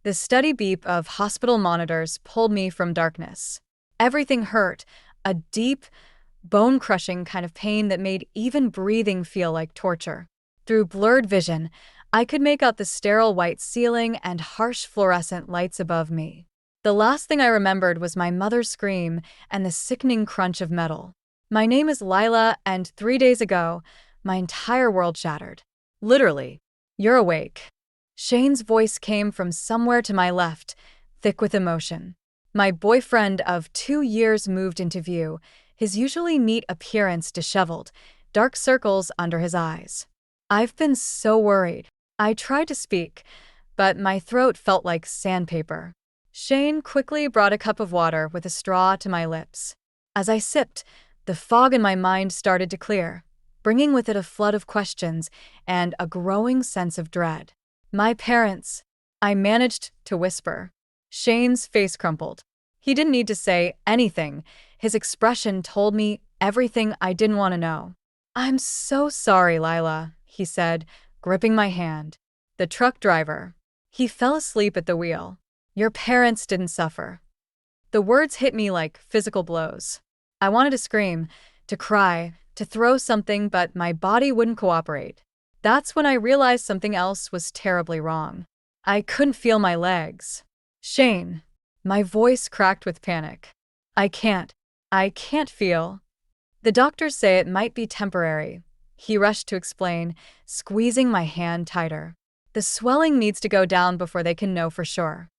The steady beep of hospital monitors pulled me from darkness. Everything hurt, a deep, bone-crushing kind of pain that made even breathing feel like torture. Through blurred vision, I could make out the sterile white ceiling and harsh fluorescent lights above me. The last thing I remembered was my mother's scream and the sickening crunch of metal. "My name is Lila, and 3 days ago, my entire world shattered. Literally. You're awake." Shane's voice came from somewhere to my left, thick with emotion. My boyfriend of 2 years moved into view, his usually neat appearance disheveled, dark circles under his eyes. "I've been so worried." I tried to speak, but my throat felt like sandpaper. Shane quickly brought a cup of water with a straw to my lips. As I sipped, the fog in my mind started to clear, bringing with it a flood of questions and a growing sense of dread. "My parents," I managed to whisper. Shane's face crumpled. He didn't need to say anything. His expression told me everything I didn't want to know. "I'm so sorry, Lila," he said, gripping my hand. "The truck driver. He fell asleep at the wheel. Your parents didn't suffer." The words hit me like physical blows. I wanted to scream, to cry, to throw something, but my body wouldn't cooperate. That's when I realized something else was terribly wrong. I couldn't feel my legs. "Shane." My voice cracked with panic. I can't feel." "The doctors say it might be temporary," he rushed to explain, squeezing my hand tighter. "The swelling needs to go down before they can know for sure."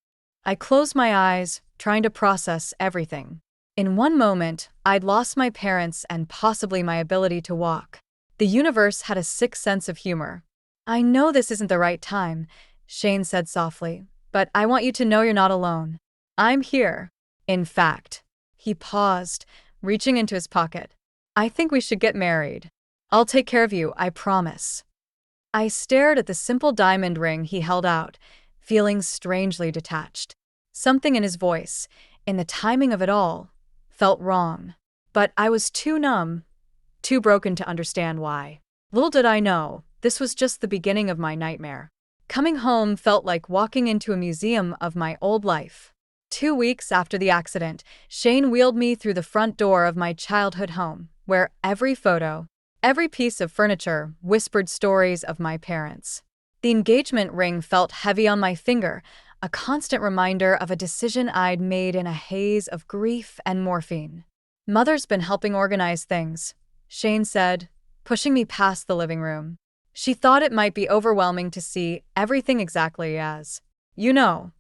I closed my eyes, trying to process everything. In one moment, I'd lost my parents and possibly my ability to walk. The universe had a sick sense of humor. "I know this isn't the right time," Shane said softly, "but I want you to know you're not alone. I'm here. In fact." He paused, reaching into his pocket. "I think we should get married. I'll take care of you, I promise." I stared at the simple diamond ring he held out, feeling strangely detached. Something in his voice, in the timing of it all, felt wrong. But I was too numb, too broken to understand why. Little did I know, this was just the beginning of my nightmare. Coming home felt like walking into a museum of my old life. 2 weeks after the accident, Shane wheeled me through the front door of my childhood home, where every photo, every piece of furniture whispered stories of my parents. The engagement ring felt heavy on my finger, a constant reminder of a decision I'd made in a haze of grief and morphine. "Mother's been helping organize things," Shane said, pushing me past the living room. "She thought it might be overwhelming to see everything exactly as you know."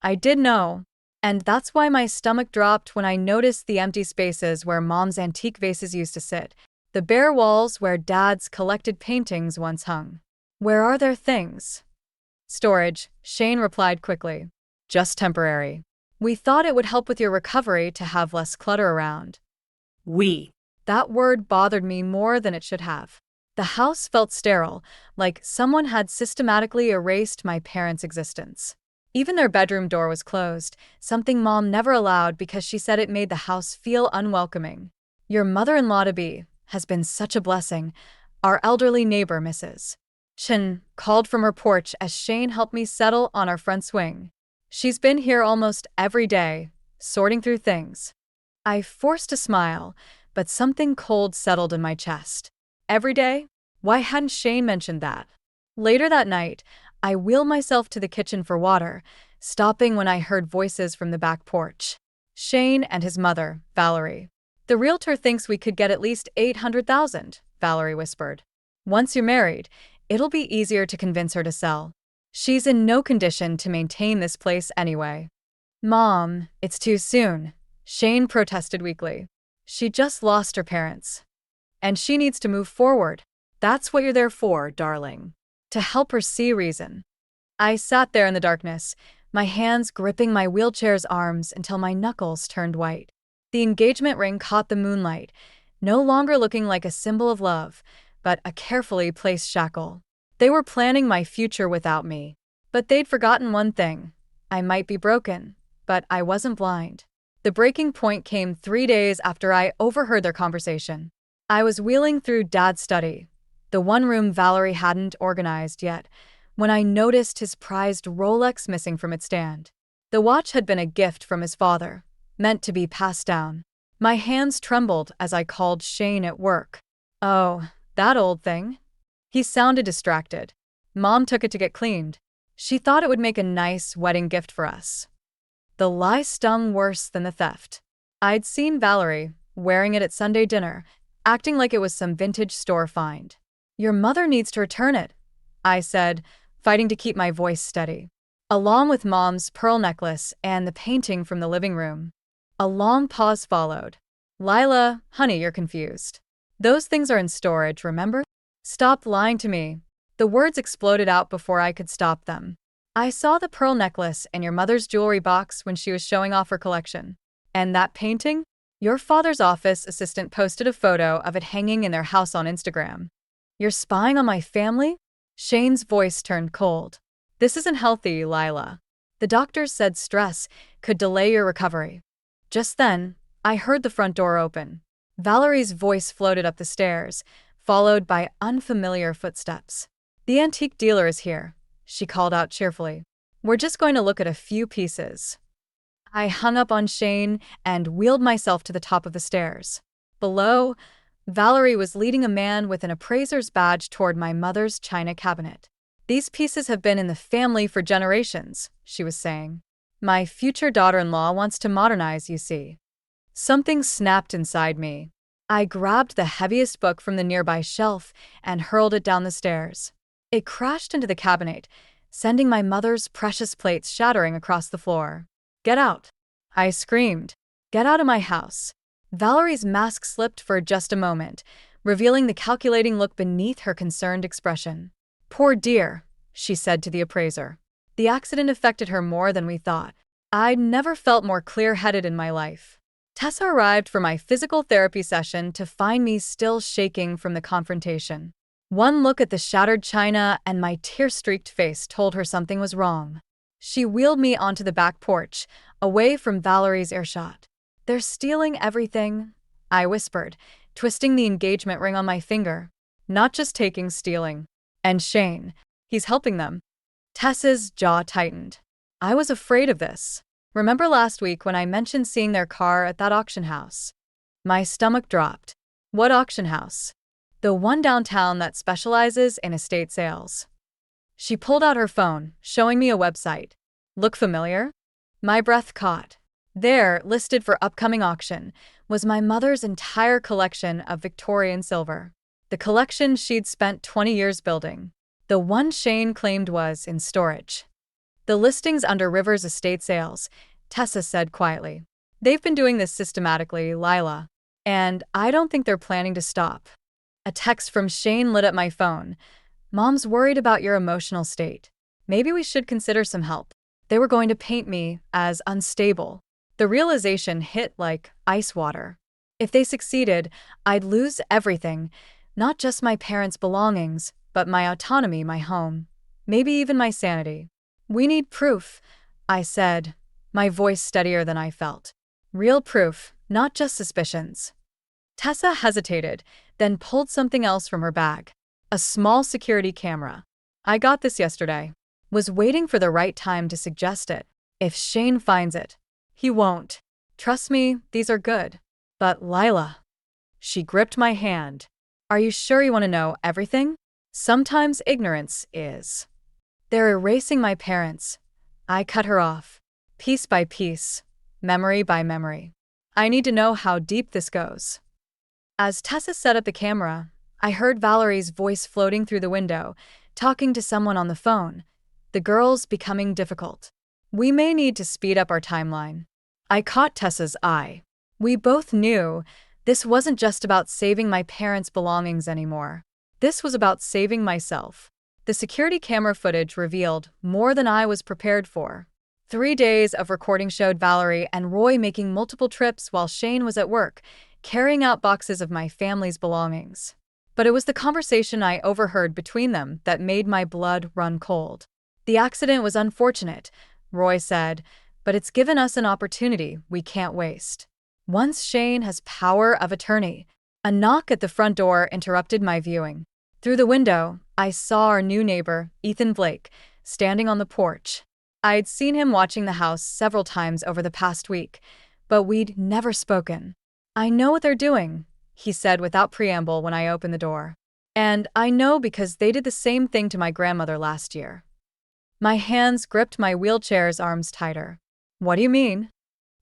I did know, and that's why my stomach dropped when I noticed the empty spaces where Mom's antique vases used to sit, the bare walls where Dad's collected paintings once hung. "Where are their things?" "Storage," Shane replied quickly. "Just temporary. We thought it would help with your recovery to have less clutter around." "We." That word bothered me more than it should have. The house felt sterile, like someone had systematically erased my parents' existence. Even their bedroom door was closed, something Mom never allowed because she said it made the house feel unwelcoming. "Your mother-in-law-to-be has been such a blessing," our elderly neighbor, Mrs. Chen, called from her porch as Shane helped me settle on our front swing. "She's been here almost every day, sorting through things." I forced a smile, but something cold settled in my chest. Every day? Why hadn't Shane mentioned that? Later that night, I wheeled myself to the kitchen for water, stopping when I heard voices from the back porch. Shane and his mother, Valerie. "The realtor thinks we could get at least $800,000, Valerie whispered. "Once you're married, it'll be easier to convince her to sell. She's in no condition to maintain this place anyway." "Mom, it's too soon," Shane protested weakly. "She just lost her parents. And she needs to move forward. That's what you're there for, darling. To help her see reason." I sat there in the darkness, my hands gripping my wheelchair's arms until my knuckles turned white. The engagement ring caught the moonlight, no longer looking like a symbol of love, but a carefully placed shackle. They were planning my future without me. But they'd forgotten one thing. I might be broken, but I wasn't blind. The breaking point came 3 days after I overheard their conversation. I was wheeling through Dad's study, the one room Valerie hadn't organized yet, when I noticed his prized Rolex missing from its stand. The watch had been a gift from his father, meant to be passed down. My hands trembled as I called Shane at work. "Oh, that old thing?" He sounded distracted. "Mom took it to get cleaned. She thought it would make a nice wedding gift for us." The lie stung worse than the theft. I'd seen Valerie, wearing it at Sunday dinner, acting like it was some vintage store find. "Your mother needs to return it," I said, fighting to keep my voice steady. Along with Mom's pearl necklace and the painting from the living room. A long pause followed. "Lila, honey, you're confused. Those things are in storage, remember? Stop lying to me." The words exploded out before I could stop them. "I saw the pearl necklace in your mother's jewelry box when she was showing off her collection. And that painting? Your father's office assistant posted a photo of it hanging in their house on Instagram. You're spying on my family?" Shane's voice turned cold. "This isn't healthy, Lila. The doctors said stress could delay your recovery." Just then, I heard the front door open. Valerie's voice floated up the stairs, followed by unfamiliar footsteps. "The antique dealer is here," she called out cheerfully. "We're just going to look at a few pieces." I hung up on Shane and wheeled myself to the top of the stairs. Below, Valerie was leading a man with an appraiser's badge toward my mother's china cabinet. "These pieces have been in the family for generations," she was saying. "My future daughter-in-law wants to modernize, you see." Something snapped inside me. I grabbed the heaviest book from the nearby shelf and hurled it down the stairs. It crashed into the cabinet, sending my mother's precious plates shattering across the floor. "Get out!" I screamed. "Get out of my house." Valerie's mask slipped for just a moment, revealing the calculating look beneath her concerned expression. "Poor dear," she said to the appraiser. "The accident affected her more than we thought." I'd never felt more clear-headed in my life. Tessa arrived for my physical therapy session to find me still shaking from the confrontation. One look at the shattered china and my tear-streaked face told her something was wrong. She wheeled me onto the back porch, away from Valerie's earshot. "They're stealing everything," I whispered, twisting the engagement ring on my finger. "Not just taking, stealing. And Shane, he's helping them." Tessa's jaw tightened. "I was afraid of this. Remember last week when I mentioned seeing their car at that auction house?" My stomach dropped. "What auction house?" "The one downtown that specializes in estate sales." She pulled out her phone, showing me a website. "Look familiar?" My breath caught. There, listed for upcoming auction, was my mother's entire collection of Victorian silver. The collection she'd spent 20 years building. The one Shane claimed was in storage. "The listing's under Rivers Estate Sales," Tessa said quietly. "They've been doing this systematically, Lila. And I don't think they're planning to stop." A text from Shane lit up my phone. "Mom's worried about your emotional state. Maybe we should consider some help." They were going to paint me as unstable. The realization hit like ice water. If they succeeded, I'd lose everything, not just my parents' belongings, but my autonomy, my home, maybe even my sanity. "We need proof," I said, my voice steadier than I felt. "Real proof, not just suspicions." Tessa hesitated, then pulled something else from her bag. A small security camera. "I got this yesterday." Was waiting for the right time to suggest it. "If Shane finds it." "He won't. Trust me, these are good." "But Lila." She gripped my hand. "Are you sure you want to know everything? Sometimes ignorance is." "They're erasing my parents." I cut her off. "Piece by piece. Memory by memory. I need to know how deep this goes." As Tessa set up the camera, I heard Valerie's voice floating through the window, talking to someone on the phone. "The girl's becoming difficult. We may need to speed up our timeline." I caught Tessa's eye. We both knew this wasn't just about saving my parents' belongings anymore. This was about saving myself. The security camera footage revealed more than I was prepared for. 3 days of recording showed Valerie and Roy making multiple trips while Shane was at work, carrying out boxes of my family's belongings. But it was the conversation I overheard between them that made my blood run cold. "The accident was unfortunate," Roy said, "but it's given us an opportunity we can't waste." Once Shane has power of attorney. A knock at the front door interrupted my viewing. Through the window, I saw our new neighbor, Ethan Blake, standing on the porch. I'd seen him watching the house several times over the past week, but we'd never spoken. "I know what they're doing," he said without preamble when I opened the door. "And I know because they did the same thing to my grandmother last year." My hands gripped my wheelchair's arms tighter. "What do you mean?"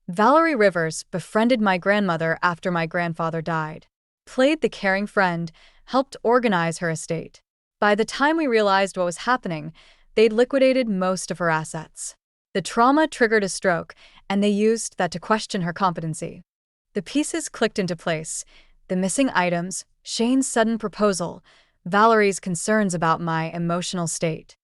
"Valerie Rivers befriended my grandmother after my grandfather died. Played the caring friend, helped organize her estate. By the time we realized what was happening, they'd liquidated most of her assets. The trauma triggered a stroke, and they used that to question her competency." The pieces clicked into place. The missing items, Shane's sudden proposal, Valerie's concerns about my emotional state.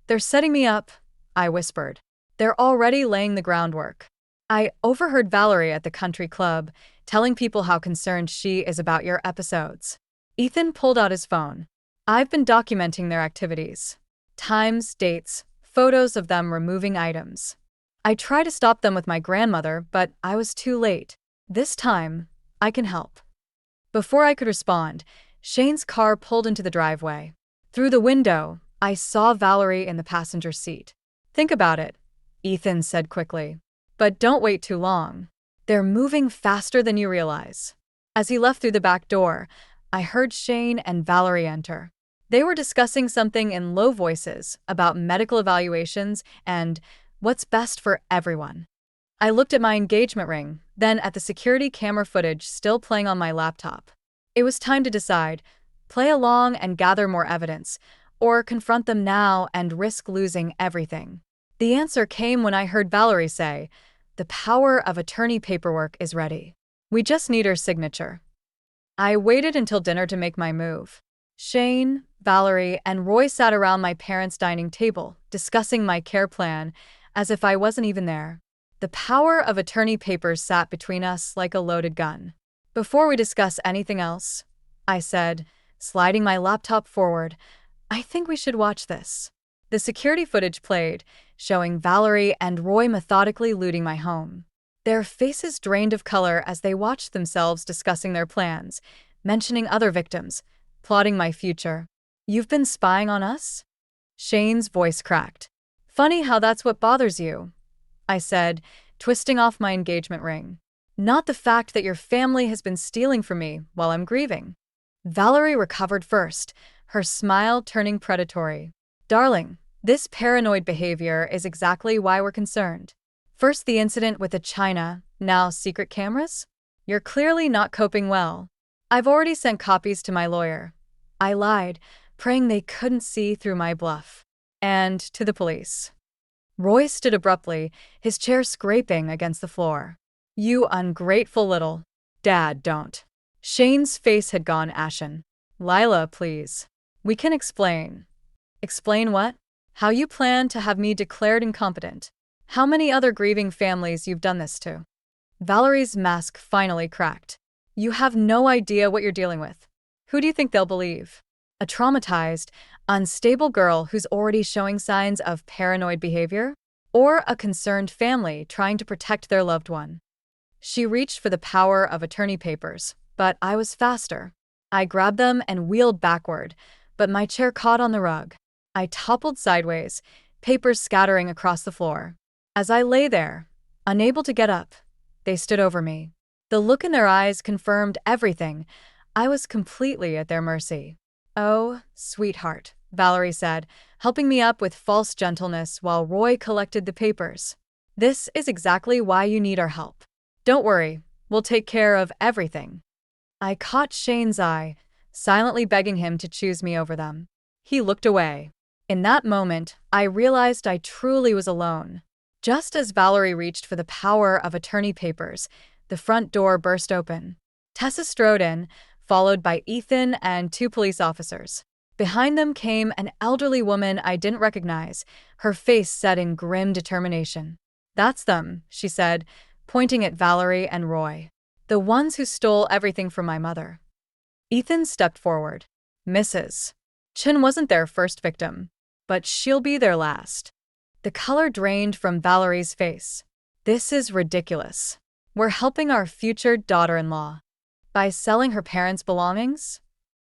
"They're setting me up," I whispered. "They're already laying the groundwork." I overheard Valerie at the country club, telling people how concerned she is about your episodes. Ethan pulled out his phone. "I've been documenting their activities. Times, dates, photos of them removing items. I tried to stop them with my grandmother, but I was too late. This time, I can help." Before I could respond, Shane's car pulled into the driveway. Through the window, I saw Valerie in the passenger seat. "Think about it," Ethan said quickly. "But don't wait too long. They're moving faster than you realize." As he left through the back door, I heard Shane and Valerie enter. They were discussing something in low voices about medical evaluations and what's best for everyone. I looked at my engagement ring, then at the security camera footage still playing on my laptop. It was time to decide: play along and gather more evidence, or confront them now and risk losing everything. The answer came when I heard Valerie say, "The power of attorney paperwork is ready. We just need her signature." I waited until dinner to make my move. Shane, Valerie, and Roy sat around my parents' dining table, discussing my care plan, as if I wasn't even there. The power of attorney papers sat between us like a loaded gun. "Before we discuss anything else," I said, sliding my laptop forward, "I think we should watch this." The security footage played, showing Valerie and Roy methodically looting my home. Their faces drained of color as they watched themselves discussing their plans, mentioning other victims, plotting my future. "You've been spying on us?" Shane's voice cracked. "Funny how that's what bothers you," I said, twisting off my engagement ring. "Not the fact that your family has been stealing from me while I'm grieving." Valerie recovered first, her smile turning predatory. "Darling, this paranoid behavior is exactly why we're concerned. First the incident with the china, now secret cameras? You're clearly not coping well. I've already sent copies to my lawyer." I lied, praying they couldn't see through my bluff. "And to the police." Roy stood abruptly, his chair scraping against the floor. "You ungrateful little—" "Dad, don't." Shane's face had gone ashen. "Lila, please. We can explain." "Explain what?" "How you plan to have me declared incompetent. How many other grieving families you've done this to." Valerie's mask finally cracked. "You have no idea what you're dealing with. Who do you think they'll believe? A traumatized, unstable girl who's already showing signs of paranoid behavior? Or a concerned family trying to protect their loved one?" She reached for the power of attorney papers, but I was faster. I grabbed them and wheeled backward, but my chair caught on the rug. I toppled sideways, papers scattering across the floor. As I lay there, unable to get up, they stood over me. The look in their eyes confirmed everything. I was completely at their mercy. "Oh, sweetheart," Valerie said, helping me up with false gentleness while Roy collected the papers. "This is exactly why you need our help. Don't worry, we'll take care of everything." I caught Shane's eye, silently begging him to choose me over them. He looked away. In that moment, I realized I truly was alone. Just as Valerie reached for the power of attorney papers, the front door burst open. Tessa strode in, followed by Ethan and 2 police officers. Behind them came an elderly woman I didn't recognize, her face set in grim determination. "That's them," she said, pointing at Valerie and Roy. "The ones who stole everything from my mother." Ethan stepped forward. "Mrs. Chin wasn't their first victim, but she'll be their last." The color drained from Valerie's face. "This is ridiculous. We're helping our future daughter-in-law. By selling her parents' belongings?"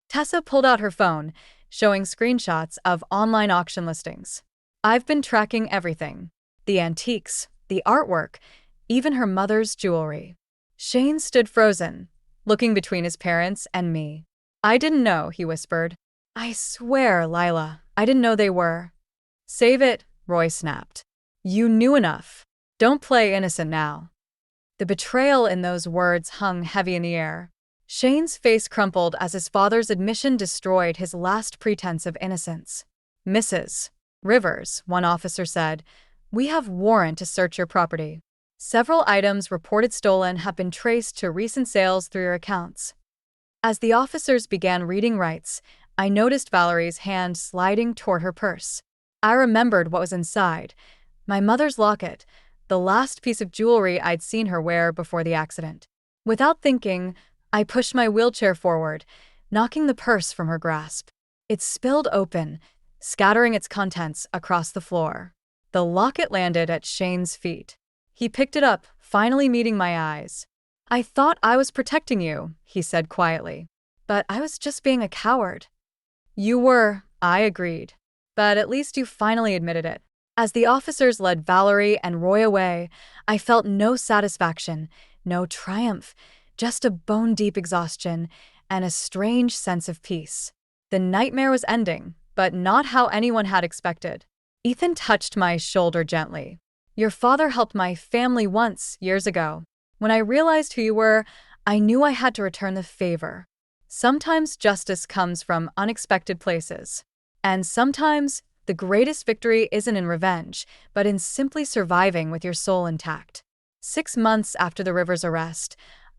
Tessa pulled out her phone, showing screenshots of online auction listings. I've been tracking everything: the antiques, the artwork, even her mother's jewelry. Shane stood frozen, looking between his parents and me. "I didn't know," he whispered. "I swear, Lila, I didn't know they were." "Save it," Roy snapped. "You knew enough. Don't play innocent now." The betrayal in those words hung heavy in the air. Shane's face crumpled as his father's admission destroyed his last pretense of innocence. "Mrs. Rivers," one officer said, "we have warrant to search your property. Several items reported stolen have been traced to recent sales through your accounts." As the officers began reading rights, I noticed Valerie's hand sliding toward her purse. I remembered what was inside: my mother's locket, the last piece of jewelry I'd seen her wear before the accident. Without thinking, I pushed my wheelchair forward, knocking the purse from her grasp. It spilled open, scattering its contents across the floor. The locket landed at Shane's feet. He picked it up, finally meeting my eyes. "I thought I was protecting you," he said quietly. "But I was just being a coward." "You were," I agreed. "But at least you finally admitted it." As the officers led Valerie and Roy away, I felt no satisfaction, no triumph, just a bone-deep exhaustion and a strange sense of peace. The nightmare was ending, but not how anyone had expected. Ethan touched my shoulder gently. "Your father helped my family once, years ago. When I realized who you were, I knew I had to return the favor. Sometimes justice comes from unexpected places. And sometimes the greatest victory isn't in revenge, but in simply surviving with your soul intact." 6 months after the Rivers arrest,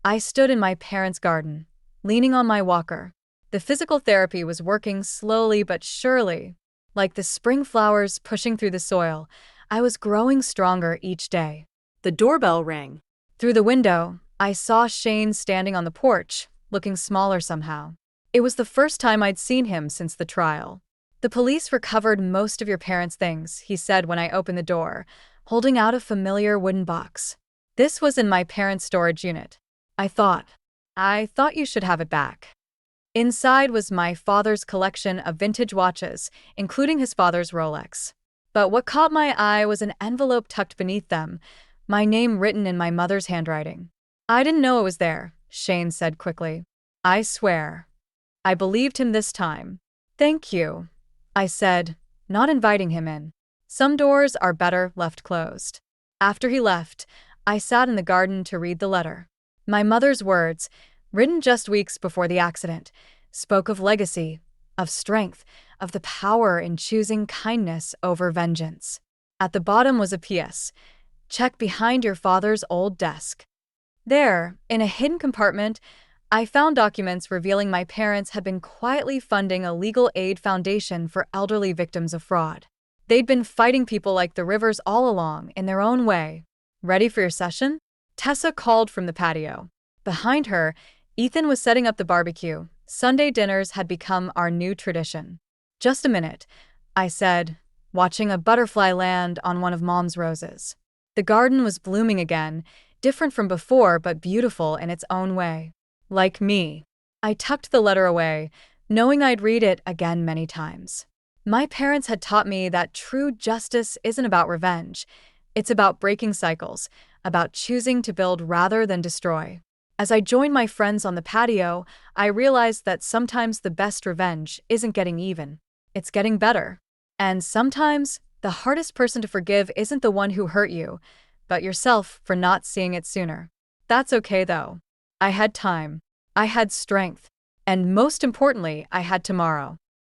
I stood in my parents' garden, leaning on my walker. The physical therapy was working slowly but surely. Like the spring flowers pushing through the soil, I was growing stronger each day. The doorbell rang. Through the window, I saw Shane standing on the porch, looking smaller somehow. It was the first time I'd seen him since the trial. "The police recovered most of your parents' things," he said when I opened the door, holding out a familiar wooden box. "This was in my parents' storage unit. I thought you should have it back." Inside was my father's collection of vintage watches, including his father's Rolex. But what caught my eye was an envelope tucked beneath them, my name written in my mother's handwriting. "I didn't know it was there," Shane said quickly. "I swear." I believed him this time. "Thank you," I said, not inviting him in. Some doors are better left closed. After he left, I sat in the garden to read the letter. My mother's words, written just weeks before the accident, spoke of legacy, of strength, of the power in choosing kindness over vengeance. At the bottom was a PS: "Check behind your father's old desk." There, in a hidden compartment, I found documents revealing my parents had been quietly funding a legal aid foundation for elderly victims of fraud. They'd been fighting people like the Rivers all along, in their own way. "Ready for your session?" Tessa called from the patio. Behind her, Ethan was setting up the barbecue. Sunday dinners had become our new tradition. "Just a minute," I said, watching a butterfly land on one of Mom's roses. The garden was blooming again, different from before but beautiful in its own way. Like me. I tucked the letter away, knowing I'd read it again many times. My parents had taught me that true justice isn't about revenge. It's about breaking cycles, about choosing to build rather than destroy. As I joined my friends on the patio, I realized that sometimes the best revenge isn't getting even. It's getting better. And sometimes, the hardest person to forgive isn't the one who hurt you, but yourself for not seeing it sooner. That's okay though. I had time. I had strength. And most importantly, I had tomorrow.